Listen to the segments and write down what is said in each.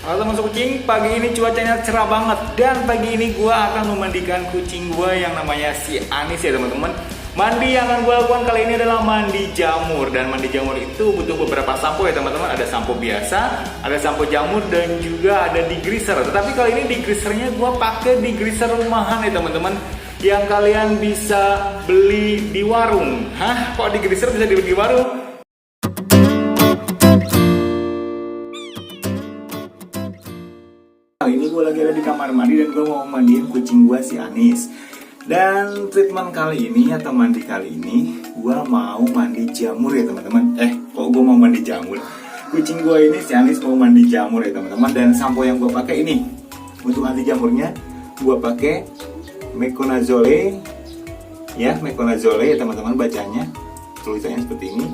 Halo teman kucing, pagi ini cuacanya cerah banget dan pagi ini gue akan memandikan kucing gue yang namanya si Anis ya teman-teman. Mandi yang akan gue lakukan kali ini adalah mandi jamur, dan mandi jamur itu butuh beberapa sampo ya teman-teman. Ada sampo biasa, ada sampo jamur, dan juga ada degreaser. Tetapi kali ini degreasernya gue pakai degreaser rumahan ya teman-teman, yang kalian bisa beli di warung. Hah? Kok degreaser bisa dibeli di warung? Ini gue lagi ada di kamar mandi dan gue mau mandiin kucing gue si Anis. Dan treatment kali ini atau mandi kali ini gue mau mandi jamur ya teman-teman. Kok gue mau mandi jamur? Kucing gue ini si Anis mau mandi jamur ya teman-teman. Dan sampo yang gue pakai ini untuk anti jamurnya gue pakai Meconazole ya, Meconazole ya teman-teman bacanya, tulisannya seperti ini.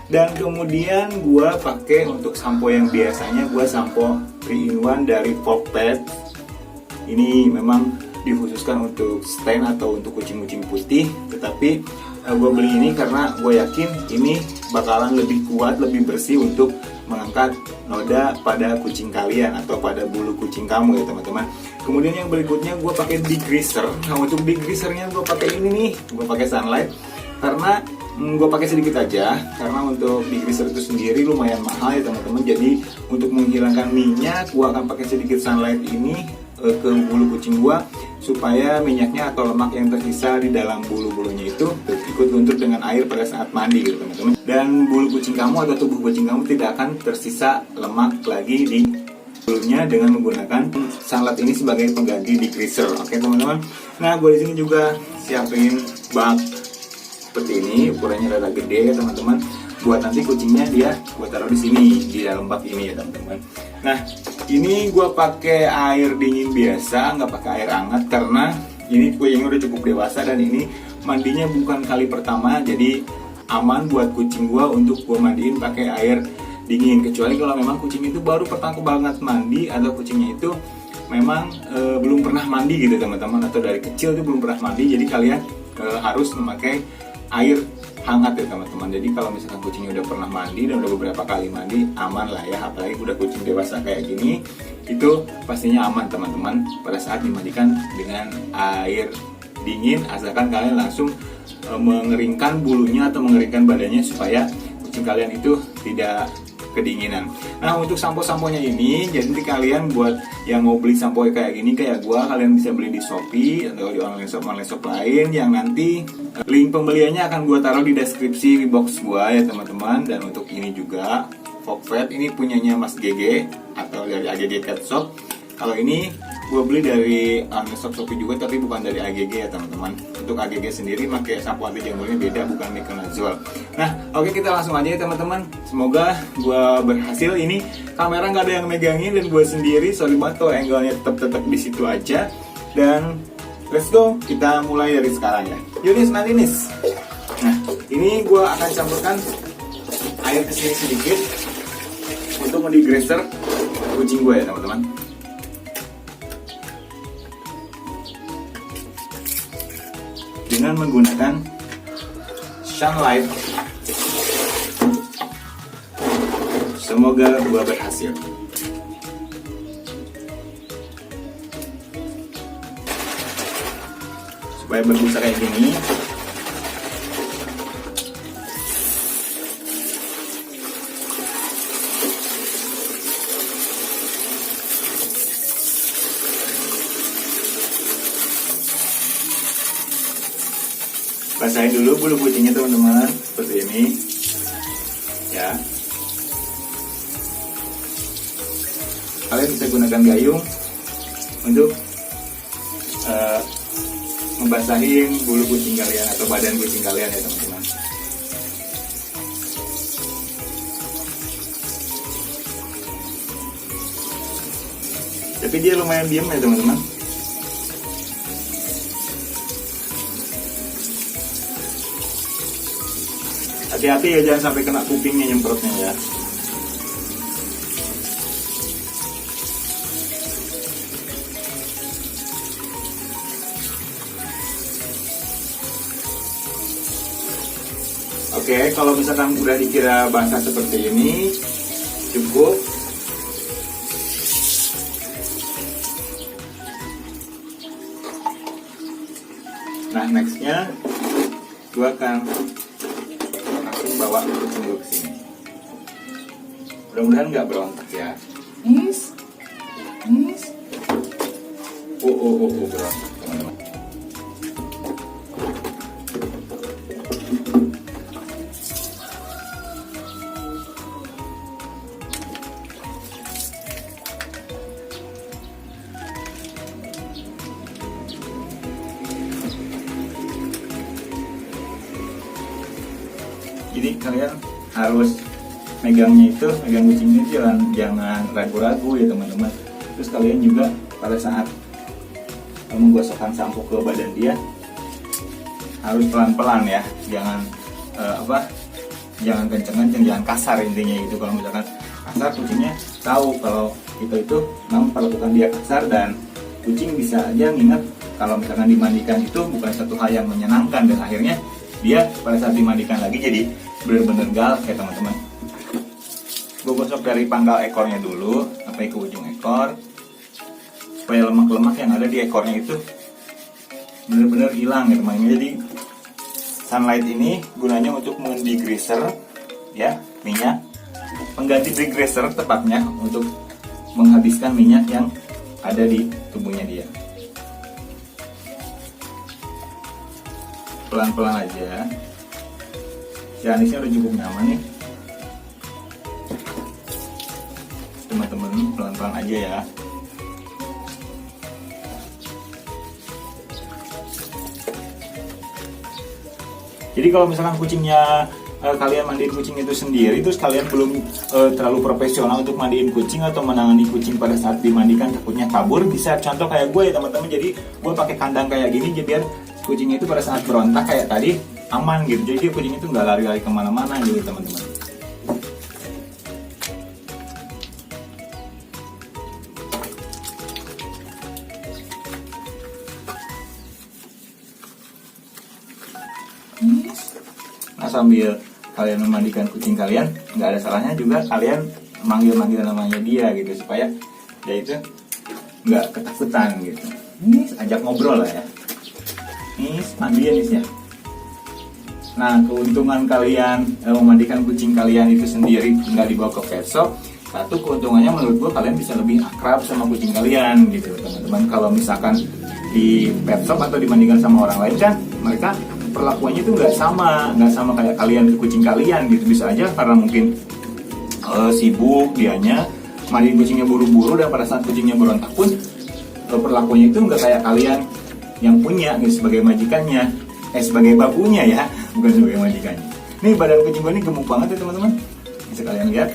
Dan kemudian gue pakai untuk sampo yang biasanya gue sampo 3-in-1 dari Pet. Ini memang dikhususkan untuk stain atau untuk kucing-kucing putih, tetapi gue beli ini karena gue yakin ini bakalan lebih kuat, lebih bersih untuk mengangkat noda pada kucing kalian atau pada bulu kucing kamu ya teman-teman. Kemudian yang berikutnya gue pakai degreaser. Nah untuk degreasernya gue pakai ini nih, gue pakai Sunlight karena gue pakai sedikit aja karena untuk degreaser itu sendiri lumayan mahal ya teman-teman. Jadi untuk menghilangkan minyak gue akan pakai sedikit Sunlight ini ke bulu kucing gue supaya minyaknya atau lemak yang tersisa di dalam bulu-bulunya itu ikut luntur dengan air pada saat mandi gitu teman-teman. Dan bulu kucing kamu atau tubuh kucing kamu tidak akan tersisa lemak lagi di bulunya dengan menggunakan Sunlight ini sebagai pengganti degreaser. Oke teman-teman. Nah gue di sini juga siapin bak seperti ini, ukurannya rada gede ya teman-teman. Buat nanti kucingnya dia gue taruh di sini di dalam bak ini ya teman-teman. Nah ini gue pakai air dingin biasa, nggak pakai air hangat karena ini kucingnya udah cukup dewasa dan ini mandinya bukan kali pertama, jadi aman buat kucing gue untuk gue mandiin pakai air dingin. Kecuali kalau memang kucing itu baru pertama banget mandi atau kucingnya itu memang belum pernah mandi gitu teman-teman, atau dari kecil itu belum pernah mandi, jadi kalian harus memakai air hangat ya teman-teman. Jadi kalau misalkan kucingnya udah pernah mandi dan udah beberapa kali mandi, aman lah ya. Apalagi udah kucing dewasa kayak gini, itu pastinya aman teman-teman pada saat dimandikan dengan air dingin, asalkan kalian langsung mengeringkan bulunya atau mengeringkan badannya supaya kucing kalian itu tidak kedinginan. Nah untuk sampo-samponya ini, jadi kalian buat yang mau beli sampo kayak gini kayak gua, kalian bisa beli di Shopee atau di online shop lain yang nanti link pembeliannya akan gua taruh di deskripsi box gua ya teman-teman. Dan untuk ini juga Pet ini punyanya Mas GG atau dari AGG Cat Shop. Kalau ini gue beli dari online shop Shopee juga, tapi bukan dari AGG ya teman-teman. Untuk AGG sendiri pakai sampo anti jamurnya beda, bukan Meconazole. Nah oke, kita langsung aja ya teman-teman. Semoga gue berhasil. Ini kamera nggak ada yang megangin dan gue sendiri, sorry banget kalau angle-nya tetap di situ aja. Dan let's go, kita mulai dari sekarang ya. Yunis Mandinis. Nah ini gue akan campurkan air kesini sedikit untuk mendegreaser kucing gue ya teman-teman. Dengan menggunakan Sunlight. Semoga gua berhasil. Supaya berbusa kayak gini. Basahin dulu bulu kucingnya teman-teman, seperti ini ya. Kalian bisa gunakan gayung untuk membasahin bulu kucing kalian atau badan kucing kalian ya teman-teman. Tapi dia lumayan diem ya teman-teman. Hati-hati ya, jangan sampai kena kupingnya nyemprotnya ya. Oke, kalau misalkan udah dikira basah seperti ini, cukup Nah, nextnya gue akan langsung bawa kucing gue ke sini. Mudah-mudahan nggak berontak ya. Nis. Oh, berontak teman-teman. Jadi kalian harus megang kucingnya itu jangan ragu-ragu ya teman-teman. Terus kalian juga pada saat menggosokkan sampo ke badan dia harus pelan-pelan ya, jangan jangan kenceng-kenceng, jangan kasar intinya itu. Kalau misalkan kasar, kucingnya tahu kalau kita itu memperlakukan dia kasar, dan kucing bisa aja nginget kalau misalkan dimandikan itu bukan satu hal yang menyenangkan, dan akhirnya dia pada saat dimandikan lagi jadi benar-benar galak ya teman-teman. Gue gosok dari pangkal ekornya dulu sampai ke ujung ekor supaya lemak-lemak yang ada di ekornya itu benar-benar hilang ya teman-teman. Jadi Sunlight ini gunanya untuk mendegreaser ya minyak, pengganti degreaser tepatnya, untuk menghabiskan minyak yang ada di tubuhnya dia. Pelan-pelan aja. Si Anisnya udah cukup nyaman nih teman-teman, pelan-pelan aja ya. Jadi kalau misalkan kucingnya kalian mandiin kucing itu sendiri, terus kalian belum terlalu profesional untuk mandiin kucing atau menangani kucing pada saat dimandikan takutnya kabur, bisa contoh kayak gue ya teman-teman. Jadi gue pakai kandang kayak gini jadi biar kucingnya itu pada saat berontak kayak tadi aman gitu. Jadi kucing itu nggak lari-lari kemana-mana gitu teman-teman. Nah, sambil kalian memandikan kucing kalian, nggak ada salahnya juga kalian manggil-manggil namanya dia gitu, supaya dia itu nggak ketakutan gitu. Nis, ajak ngobrol lah ya. Nis, mandi ya Nis ya. Nah, keuntungan kalian memandikan kucing kalian itu sendiri nggak dibawa ke pet shop, satu keuntungannya menurut gue kalian bisa lebih akrab sama kucing kalian gitu teman-teman. Kalau misalkan di pet shop atau dimandikan sama orang lain kan mereka perlakuannya itu nggak sama kayak kalian ke kucing kalian gitu. Bisa aja karena mungkin sibuk dianya mandiin kucingnya buru-buru, dan pada saat kucingnya berontak pun perlakuannya itu nggak kayak kalian yang punya gitu, sebagai majikannya, sebagai babunya ya, bukan sebagai majikannya. Nih badan kucing gue ini gemuk banget ya teman-teman, bisa kalian lihat.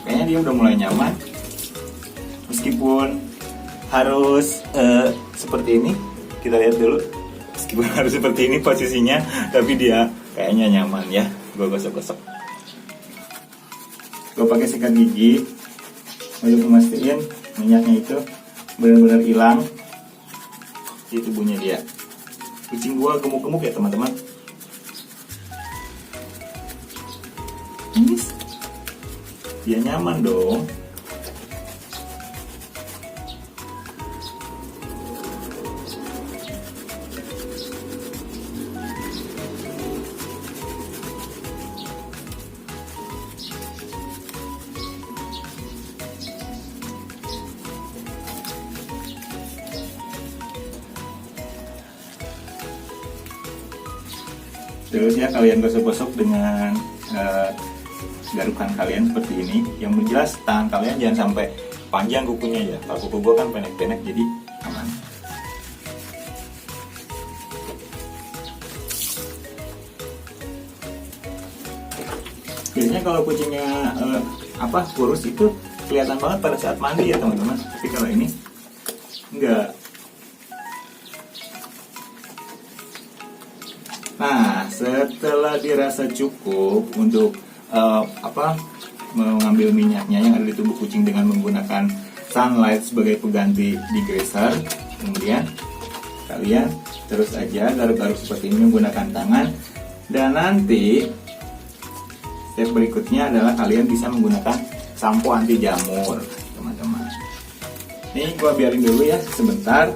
Kayaknya dia udah mulai nyaman, meskipun harus seperti ini. Kita lihat dulu, meskipun harus seperti ini posisinya, tapi dia kayaknya nyaman ya. Gue gosok-gosok, gue pakai sikat gigi untuk memastikan minyaknya itu benar-benar hilang di tubuhnya dia. Kucing gue gemuk-gemuk ya teman-teman. Dia nyaman dong. Terus ya kalian gosok-gosok dengan garukan kalian seperti ini. Yang jelas tangan kalian jangan sampai panjang kukunya ya. Kalau kuku gue kan pendek-pendek jadi aman. Biasanya kalau kucingnya kurus itu kelihatan banget pada saat mandi ya teman-teman. Tapi kalau ini enggak. Nah, setelah dirasa cukup untuk mengambil minyaknya yang ada di tubuh kucing dengan menggunakan Sunlight sebagai pengganti degreaser, kemudian kalian terus aja garuk-garuk seperti ini menggunakan tangan, dan nanti step berikutnya adalah kalian bisa menggunakan sampo anti jamur teman-teman. Nih gua biarin dulu ya sebentar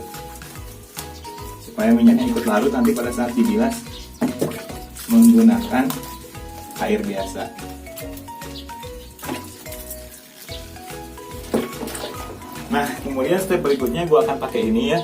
supaya minyaknya ikut larut nanti pada saat dibilas menggunakan air biasa. Nah, kemudian step berikutnya gua akan pakai ini ya,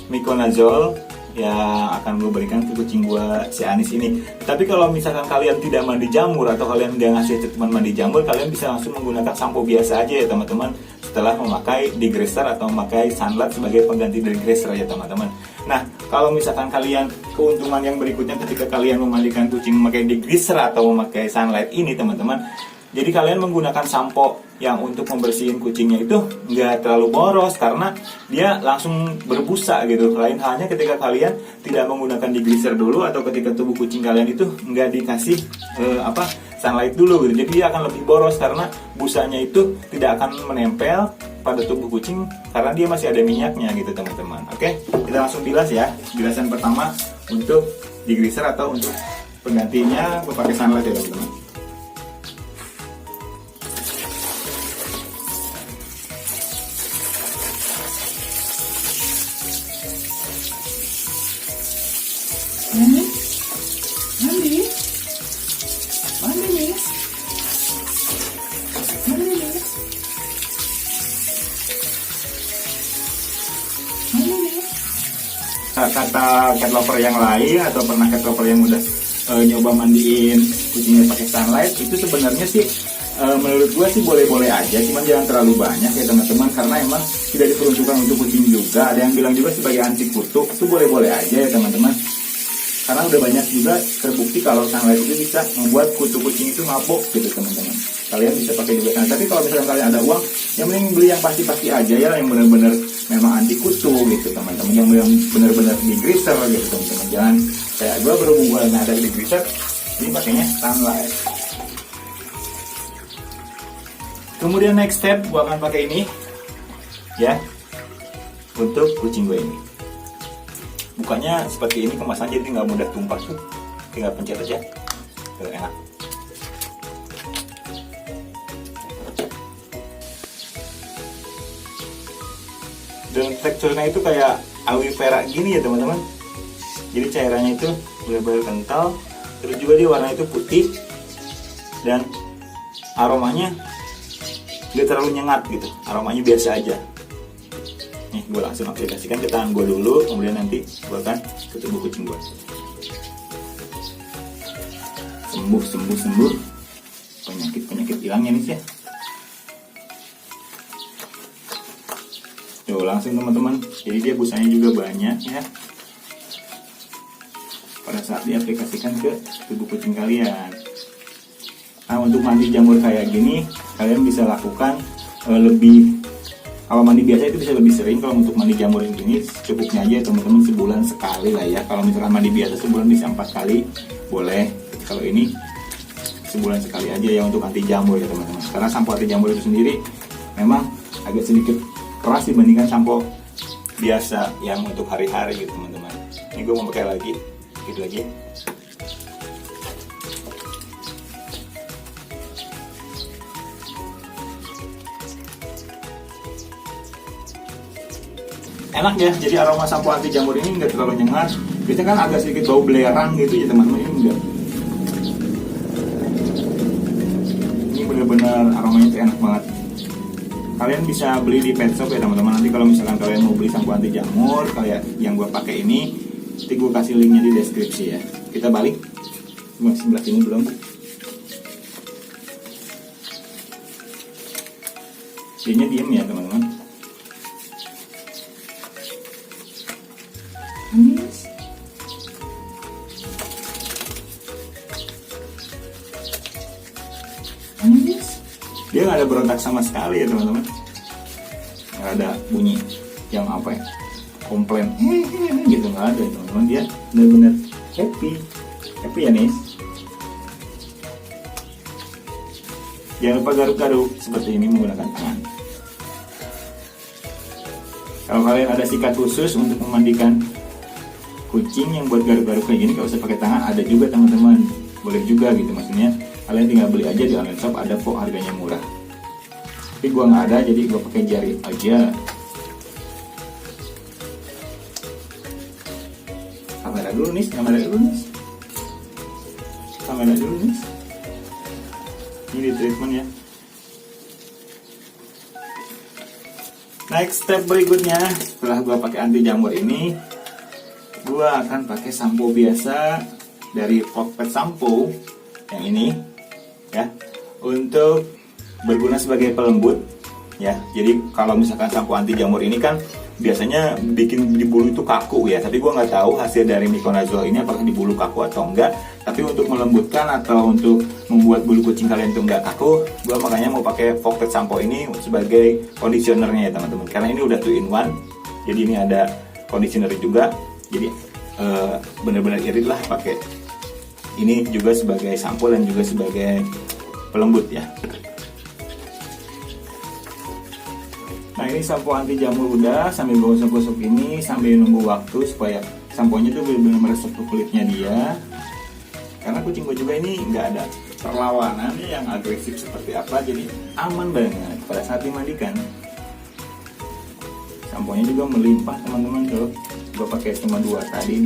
Miconazole yang akan gue berikan ke kucing gue si Anis ini. Tapi kalau misalkan kalian tidak mandi jamur atau kalian nggak ngasih treatment mandi jamur, kalian bisa langsung menggunakan sampo biasa aja ya teman-teman, setelah memakai degreaser atau memakai Sunlight sebagai pengganti degreaser ya teman-teman. Nah, kalau misalkan kalian, keuntungan yang berikutnya ketika kalian memandikan kucing memakai degreaser atau memakai Sunlight ini teman-teman, jadi kalian menggunakan sampo yang untuk membersihin kucingnya itu nggak terlalu boros karena dia langsung berbusa gitu. Lain halnya ketika kalian tidak menggunakan degreaser dulu atau ketika tubuh kucing kalian itu nggak dikasih Sunlight dulu gitu. Jadi dia akan lebih boros karena busanya itu tidak akan menempel pada tubuh kucing karena dia masih ada minyaknya gitu teman-teman. Oke, kita langsung bilas ya. Bilasan pertama untuk degreaser atau untuk penggantinya pakai Sunlight ya teman-teman. Mandi, mandi, mandi nih, mandi nih, mandi nih. Kata cat lover yang lain atau pernah cat lover yang udah nyoba mandiin kucingnya pakai Sunlight, itu sebenarnya sih menurut gue sih boleh-boleh aja, cuman jangan terlalu banyak ya teman-teman, karena emang tidak diperuntukkan untuk kucing juga. Ada yang bilang juga sebagai anti kutu, itu boleh-boleh aja ya teman-teman. Karena udah banyak juga terbukti kalau Sunlight itu bisa membuat kutu kucing itu mabok gitu teman-teman. Kalian bisa pakai juga. Nah, tapi kalau misalnya kalian ada uang, yang mending beli yang pasti-pasti aja ya, yang benar-benar memang anti kutu gitu teman-teman, yang benar-benar degreaser gitu teman-teman. Jangan kayak gue berhubung gue nggak ada degreaser, ini pakainya Sunlight. Kemudian next step gue akan pakai ini ya untuk kucing gue ini. Bukanya seperti ini kemasannya, jadi nggak mudah tumpah tuh, tinggal pencet aja, tuh enak. Dan teksturnya itu kayak aloe vera gini ya teman-teman. Jadi cairannya itu benar-benar kental, terus juga dia warna itu putih dan aromanya nggak terlalu nyengat gitu, aromanya biasa aja. Nih, gue langsung aplikasikan ke tangan gue dulu, kemudian nanti gue akan ke tubuh kucing gue. Sembuh penyakit hilangnya nih ya. Tuh langsung teman-teman, jadi dia busanya juga banyak ya. Pada saat diaplikasikan ke tubuh kucing kalian. Nah, untuk mandi jamur kayak gini, kalian bisa lakukan lebih. Kalau mandi biasa itu bisa lebih sering. Kalau untuk mandi jamur ini cukupnya aja teman-teman, sebulan sekali lah ya. Kalau misalkan mandi biasa sebulan bisa 4 kali boleh. Kalau ini sebulan sekali aja ya untuk anti jamur ya teman-teman. Karena sampo anti jamur itu sendiri memang agak sedikit keras dibandingkan sampo biasa yang untuk hari-hari gitu teman-teman. Ini gue mau pakai lagi, gitu lagi. Enak ya, jadi aroma sampo anti jamur ini nggak terlalu nyengat. Biasanya kan agak sedikit bau belerang gitu ya teman-teman, ini enggak. Ini benar-benar aromanya tuh enak banget. Kalian bisa beli di pet shop ya teman-teman. Nanti kalau misalkan kalian mau beli sampo anti jamur kayak yang gue pakai ini, nanti gue kasih linknya di deskripsi ya. Kita balik, masih sebelah sini belum. Dianya diem ya teman-teman. Anis, Anis. Dia nggak ada berontak sama sekali ya teman-teman. Nggak ada bunyi yang apa ya, komplain gitu, nggak ada teman-teman. Dia benar-benar happy ya nih. Jangan lupa garuk-garuk seperti ini menggunakan tangan. Kalau kalian ada sikat khusus untuk memandikan kucing yang buat garuk-garuk kayak gini, gak usah pakai tangan, ada juga teman-teman, boleh juga gitu. Maksudnya kalian tinggal beli aja di online shop, ada kok, harganya murah. Tapi gua nggak ada, jadi gua pakai jari aja. Kamera dulu nih, kamera dulu nih. Kamera dulu nih. Ini treatment ya. Next step berikutnya, setelah gua pakai anti jamur ini, gua akan pakai sampo biasa dari Pocket Sampo yang ini ya, untuk berguna sebagai pelembut ya. Jadi kalau misalkan sampo anti jamur ini kan biasanya bikin di bulu itu kaku ya, tapi gua nggak tahu hasil dari Miconazole ini apakah di bulu kaku atau enggak. Tapi untuk melembutkan atau untuk membuat bulu kucing kalian itu enggak kaku, gua makanya mau pakai Pocket Sampo ini sebagai conditionernya ya teman-teman, karena ini udah 2 in 1. Jadi ini ada conditioner juga, jadi benar-benar irit lah pakai ini juga sebagai sampo dan juga sebagai pelembut ya. Nah ini sampo anti jamur udah, sambil gosok-gosok ini sambil nunggu waktu supaya samponya tuh benar-benar meresap ke kulitnya dia. Karena kucing gue juga ini nggak ada perlawanan yang agresif seperti apa, jadi aman banget pada saat dimandikan. Samponya juga melimpah teman-teman tuh. Gue pakai cuma dua kali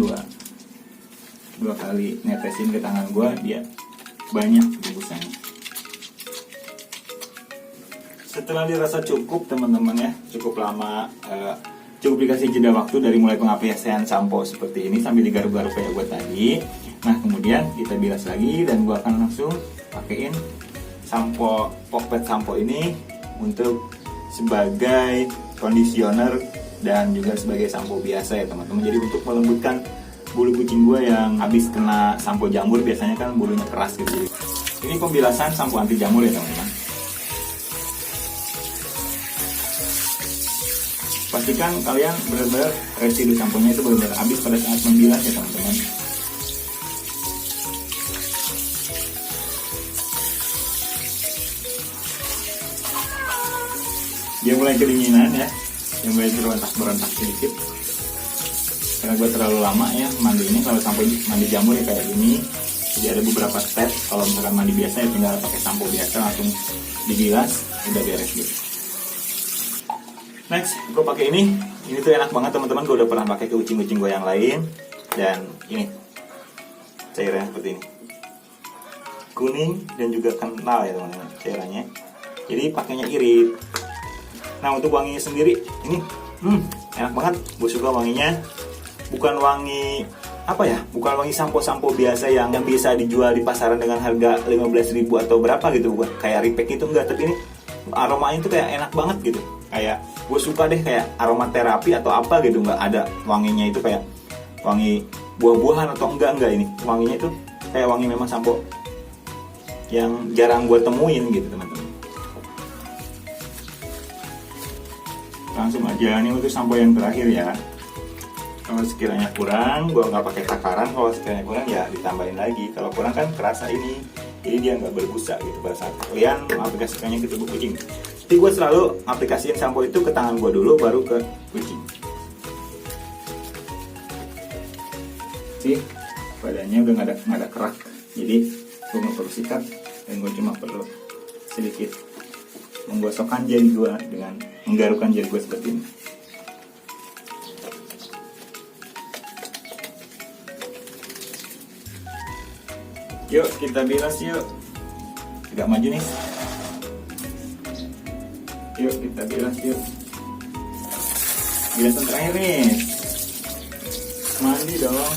netesin ke tangan gue, dia banyak tebusannya. Setelah dirasa cukup teman-teman ya, cukup lama, cukup dikasih jeda waktu dari mulai pengaplikasian sampo seperti ini sambil digaruk-garuk kayak gue tadi. Nah kemudian kita bilas lagi dan gue akan langsung pakein sampo Pocket Sampo ini untuk sebagai conditioner dan juga sebagai sampo biasa ya teman-teman. Jadi untuk melembutkan bulu kucing gue yang habis kena sampo jamur, biasanya kan bulunya keras gitu. Ini pembilasan sampo anti jamur ya teman-teman. Pastikan kalian benar-benar residu samponya itu benar-benar habis pada saat membilas ya teman-teman. Dia mulai kedinginan ya, dia mulai berontak sedikit. Karena gue terlalu lama ya mandi ini, kalau sampai mandi jamur ya kayak gini. Jadi ada beberapa step, kalau misalkan mandi biasa ya tinggal pakai sampo biasa langsung dibilas, udah beres gitu. Next, gue pakai ini tuh enak banget teman-teman. Gue udah pernah pakai ke kucing-kucing gue yang lain, dan ini cairannya seperti ini, kuning dan juga kental ya teman-teman cairannya. Jadi pakainya irit. Nah untuk wanginya sendiri ini enak banget. Gue suka wanginya, bukan wangi apa ya, bukan wangi sampo-sampo biasa yang bisa dijual di pasaran dengan harga 15.000 atau berapa gitu, bukan kayak repack itu, enggak. Tapi ini aromanya tuh kayak enak banget gitu, kayak gue suka deh, kayak aroma terapi atau apa gitu. Nggak ada wanginya itu kayak wangi buah-buahan atau enggak. Ini wanginya itu kayak wangi memang sampo yang jarang gue temuin gitu teman-teman. Langsung aja, ini untuk sampo yang terakhir ya. Kalau sekiranya kurang, gue nggak pakai takaran. Kalau sekiranya kurang ya ditambahin lagi. Kalau kurang kan kerasa ini, jadi dia nggak berbusa gitu pada saat kalian mengaplikasikannya ke tubuh kucing. Jadi gue selalu aplikasiin sampo itu ke tangan gue dulu, baru ke kucing. Sih, badannya udah nggak ada kerak, jadi gue nggak perlu sikat dan gue cuma perlu sedikit menggosokkan jari gue dengan menggarukkan jari gue seperti ini. Yuk kita bilas yuk. Agak maju nih. Yuk kita bilas yuk. Bilasan terakhir nih. Mandi dong.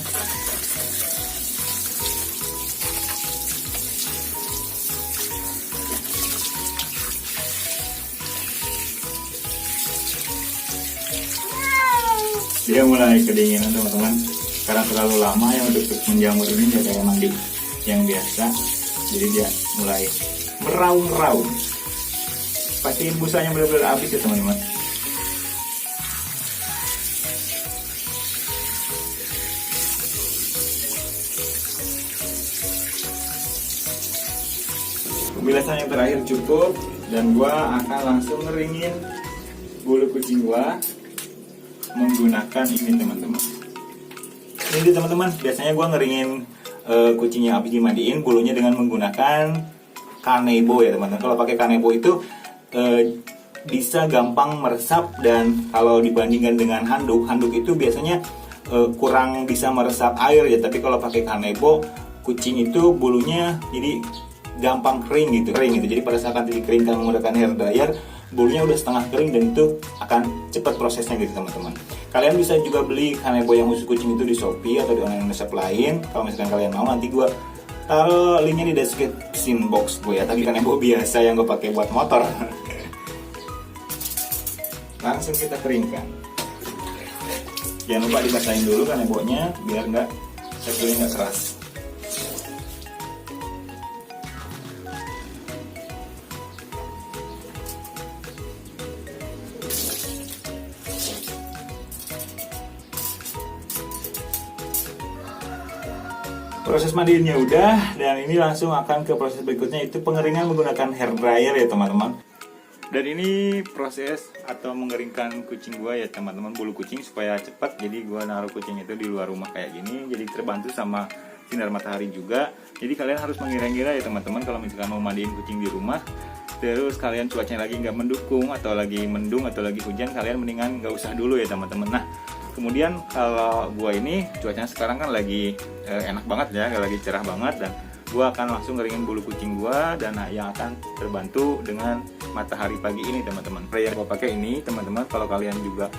Dia mulai kedinginan teman-teman, karena terlalu lama ya untuk menjamur ini, dia kayak mandi yang biasa. Jadi dia mulai meraung-raung. Pastiin busanya benar-benar habis ya teman-teman. Pembilasan yang terakhir cukup, dan gua akan langsung ngeringin bulu kucing gua menggunakan ini teman-teman. Ini teman-teman, biasanya gua ngeringin kucing yang habis dimandiin bulunya dengan menggunakan Kanebo ya teman-teman. Kalau pakai Kanebo itu bisa gampang meresap, dan kalau dibandingkan dengan handuk itu biasanya kurang bisa meresap air ya. Tapi kalau pakai kanebo, kucing itu bulunya jadi gampang kering gitu. Jadi pada saat nanti dikeringkan menggunakan hair dryer, bulunya udah setengah kering dan itu akan cepat prosesnya gitu teman-teman. Kalian bisa juga beli kanebo yang khusus kucing itu di Shopee atau di online shop lain. Kalau misalkan kalian mau, nanti gue taruh linknya di description box gue ya. Tapi kanebo biasa yang gue pakai buat motor. Langsung kita keringkan. Jangan lupa dibasahin dulu kanebonya biar nggak kering, nggak keras. Proses mandiinnya udah, dan ini langsung akan ke proses berikutnya, itu pengeringan menggunakan hair dryer ya teman-teman. Dan ini proses atau mengeringkan kucing gua ya teman-teman, bulu kucing supaya cepat. Jadi gua naruh kucing itu di luar rumah kayak gini, jadi terbantu sama sinar matahari juga. Jadi kalian harus mengira-ngira ya teman-teman, kalau misalkan mau mandiin kucing di rumah, terus kalian cuacanya lagi nggak mendukung atau lagi mendung atau lagi hujan, kalian mendingan nggak usah dulu ya teman-teman. Nah, kemudian kalau gua ini cuacanya sekarang kan lagi enak banget ya, lagi cerah banget, dan gua akan langsung ngeringin bulu kucing gua, dan yang akan terbantu dengan matahari pagi ini teman-teman. Dryer gua pakai ini teman-teman. Kalau kalian juga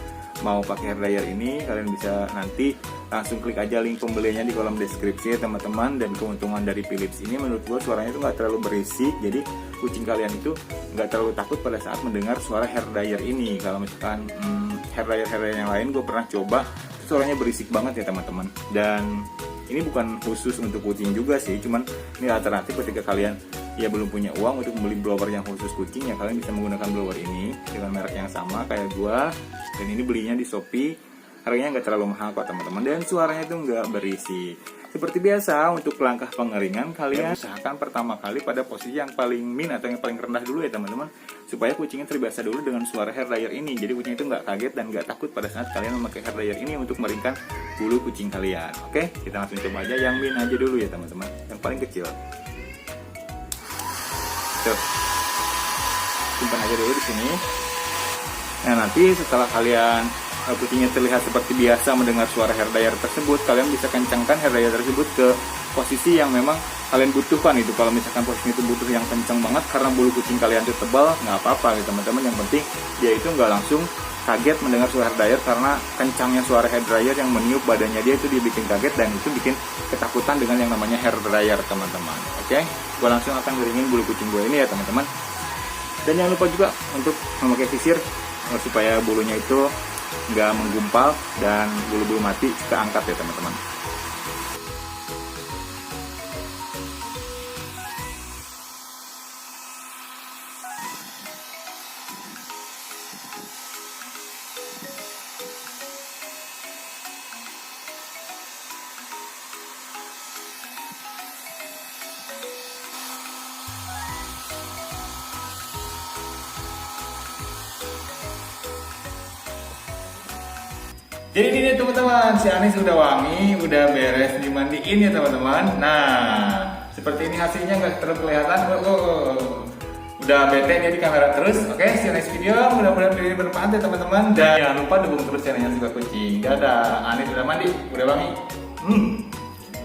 mau pakai hair dryer ini, kalian bisa nanti langsung klik aja link pembeliannya di kolom deskripsi ya teman-teman. Dan keuntungan dari Philips ini menurut gua suaranya itu nggak terlalu berisik, jadi kucing kalian itu nggak terlalu takut pada saat mendengar suara hair dryer ini. Kalau misalkan hair dryer yang lain gue pernah coba, suaranya berisik banget ya teman-teman. Dan ini bukan khusus untuk kucing juga sih, cuman ini alternatif ketika kalian ya belum punya uang untuk membeli blower yang khusus kucing, ya kalian bisa menggunakan blower ini dengan merek yang sama kayak gua. Dan ini belinya di Shopee, harganya nggak terlalu mahal kok teman-teman, dan suaranya itu nggak berisik. Seperti biasa, untuk langkah pengeringan kalian usahakan pertama kali pada posisi yang paling min atau yang paling rendah dulu ya teman-teman, supaya kucingnya terbiasa dulu dengan suara hair dryer ini. Jadi kucing itu nggak kaget dan nggak takut pada saat kalian memakai hair dryer ini untuk meringkan bulu kucing kalian. Oke, kita langsung coba aja yang min aja dulu ya teman-teman, yang paling kecil. Tuh, simpan aja dulu di sini. Nah, nanti setelah kalian kucingnya terlihat seperti biasa mendengar suara hair dryer tersebut, kalian bisa kencangkan hair dryer tersebut ke posisi yang memang kalian butuhkan itu. Kalau misalkan posisi itu butuh yang kencang banget karena bulu kucing kalian itu tebal, nggak apa-apa gitu teman-teman. Yang penting dia itu nggak langsung kaget mendengar suara hair dryer, karena kencangnya suara hair dryer yang meniup badannya dia itu dibikin kaget, dan itu bikin ketakutan dengan yang namanya hair dryer teman-teman. Oke, gue langsung akan ngeringin bulu kucing gue ini ya teman-teman. Dan jangan lupa juga untuk memakai visir supaya bulunya itu nggak menggumpal dan bulu-bulu mati keangkat ya teman-teman. Jadi ini teman-teman, si Anis udah wangi, udah beres dimandiin ya teman-teman. Nah, seperti ini hasilnya, nggak terlalu kelihatan. Udah bete dia di kamera terus. Oke, see you next video. Mudah-mudahan video ini bermanfaat ya teman-teman. Dan jangan lupa dukung terus channelnya Suka Kucing. Dadah, Anis udah mandi, udah wangi.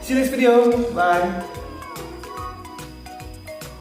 See you next video. Bye.